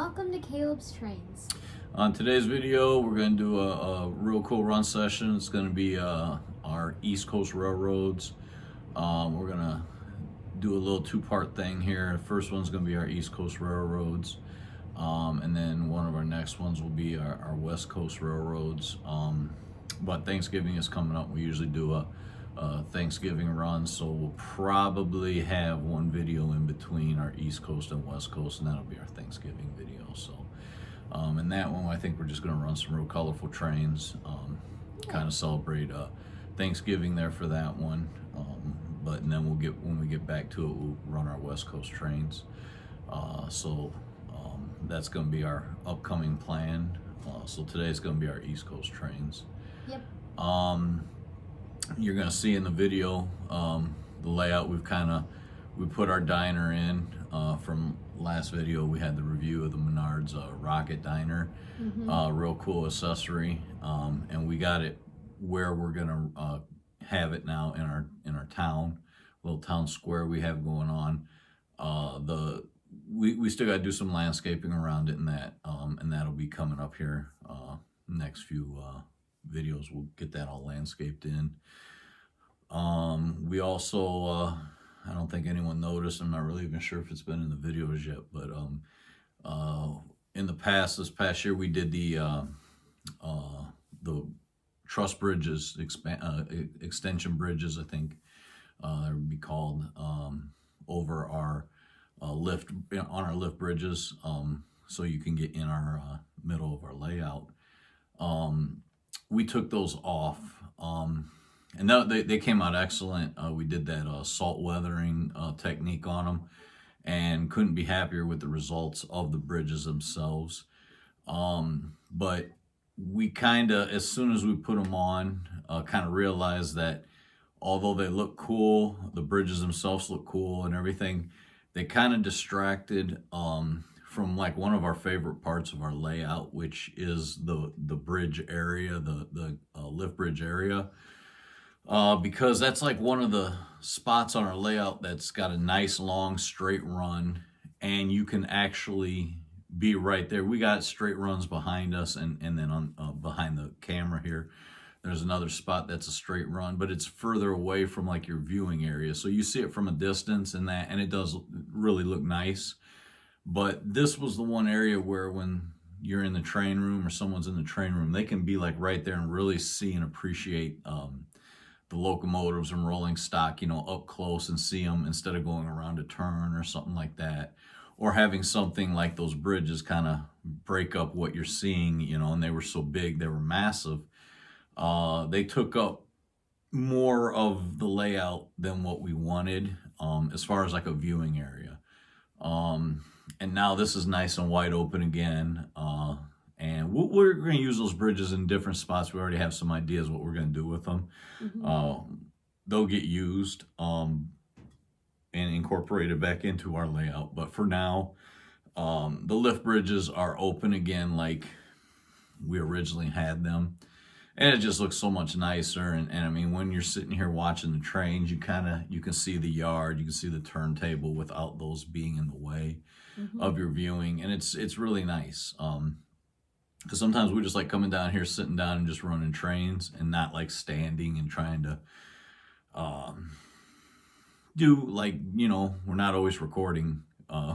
welcome to Caleb's Trains. On today's video, we're going to do a real cool run session. It's going to be our East Coast Railroads. We're going to do a little two-part thing here. The first one's going to be our East Coast Railroads, and then one of our next ones will be our West Coast Railroads. But Thanksgiving is coming up. We usually do a Thanksgiving run, so we'll probably have one video in between our East Coast and West Coast, and that'll be our Thanksgiving video. So in that one, I think we're just going to run some real colorful trains, kind of celebrate Thanksgiving there for that one. And then when we get back to it, we'll run our West Coast trains. That's going to be our upcoming plan. So today's going to be our East Coast trains. Yep. You're going to see in the video the layout. We put our diner in from last video. We had the review of the Menards Rocket Diner. Real cool accessory, and we got it where we're going to have it now in our town, little town square we have going on. We still got to do some landscaping around it, and that'll be coming up here next few videos. We'll get that all landscaped in. We also I don't think anyone noticed, I'm not really even sure if it's been in the videos yet, but in the past, this past year, we did the truss bridges, extension bridges, I think they would be called, over our lift, on our lift bridges, so you can get in our middle of our layout. We took those off, and they came out excellent. We did that salt weathering technique on them, and couldn't be happier with the results of the bridges themselves. But we kind of, as soon as we put them on, kind of realized that although they look cool, the bridges themselves look cool and everything, they kind of distracted from like one of our favorite parts of our layout, which is the bridge area, the lift bridge area. Because that's like one of the spots on our layout that's got a nice long straight run, and you can actually be right there. We got straight runs behind us, and then on behind the camera here, there's another spot that's a straight run, but it's further away from like your viewing area, so you see it from a distance, and it does really look nice. But this was the one area where when you're in the train room or someone's in the train room, they can be like right there and really see and appreciate the locomotives and rolling stock, up close, and see them instead of going around a turn or something like that, or having something like those bridges kind of break up what you're seeing, and they were so big, they were massive. They took up more of the layout than what we wanted, as far as like a viewing area. And now this is nice and wide open again. And we're going to use those bridges in different spots. We already have some ideas what we're going to do with them. They'll get used and incorporated back into our layout. But for now, the lift bridges are open again like we originally had them. And it just looks so much nicer. And I mean, when you're sitting here watching the trains, you can see the yard, you can see the turntable without those being in the way of your viewing. And it's really nice. Because sometimes we just like coming down here, sitting down and just running trains, and not like standing and trying to do like, we're not always recording.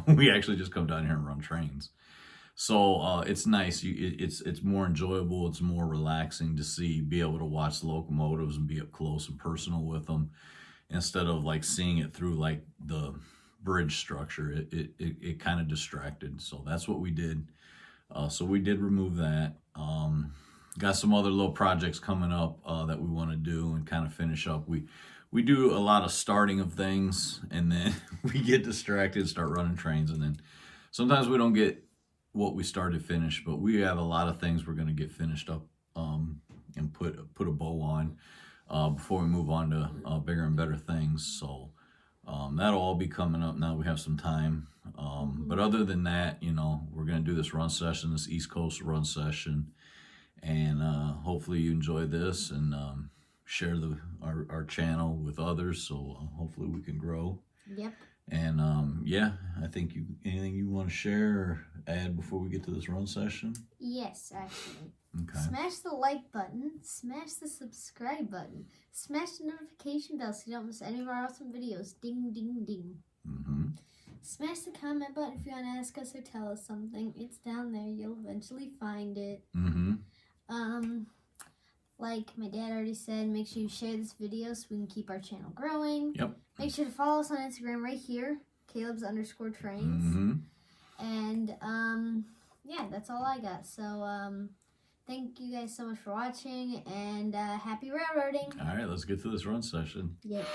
We actually just come down here and run trains. So it's nice. It's more enjoyable. It's more relaxing to be able to watch the locomotives and be up close and personal with them, instead of like seeing it through like the bridge structure. It kind of distracted. So that's what we did. So we did remove that. Got some other little projects coming up that we want to do and kind of finish up. We do a lot of starting of things, and then we get distracted, start running trains, and then sometimes we don't get what we started finished. But we have a lot of things we're going to get finished up and put a bow on before we move on to bigger and better things. So that'll all be coming up now we have some time. But other than that, we're going to do this run session, this East Coast run session, and hopefully you enjoy this and share our channel with others, so hopefully we can grow. Yep. And yeah, I think anything you want to share or add before we get to this run session? Yes, actually. Okay. Smash the like button, smash the subscribe button, smash the notification bell so you don't miss any of our awesome videos. Ding, ding, ding. Mm-hmm. Smash the comment button if you want to ask us or tell us something. It's down there. You'll eventually find it. Mm-hmm. Like my dad already said, make sure you share this video so we can keep our channel growing. Yep. Make sure to follow us on Instagram right here, Caleb's_trains. Mm-hmm. And yeah, that's all I got. So thank you guys so much for watching, and happy railroading. All right, let's get to this run session. Yep.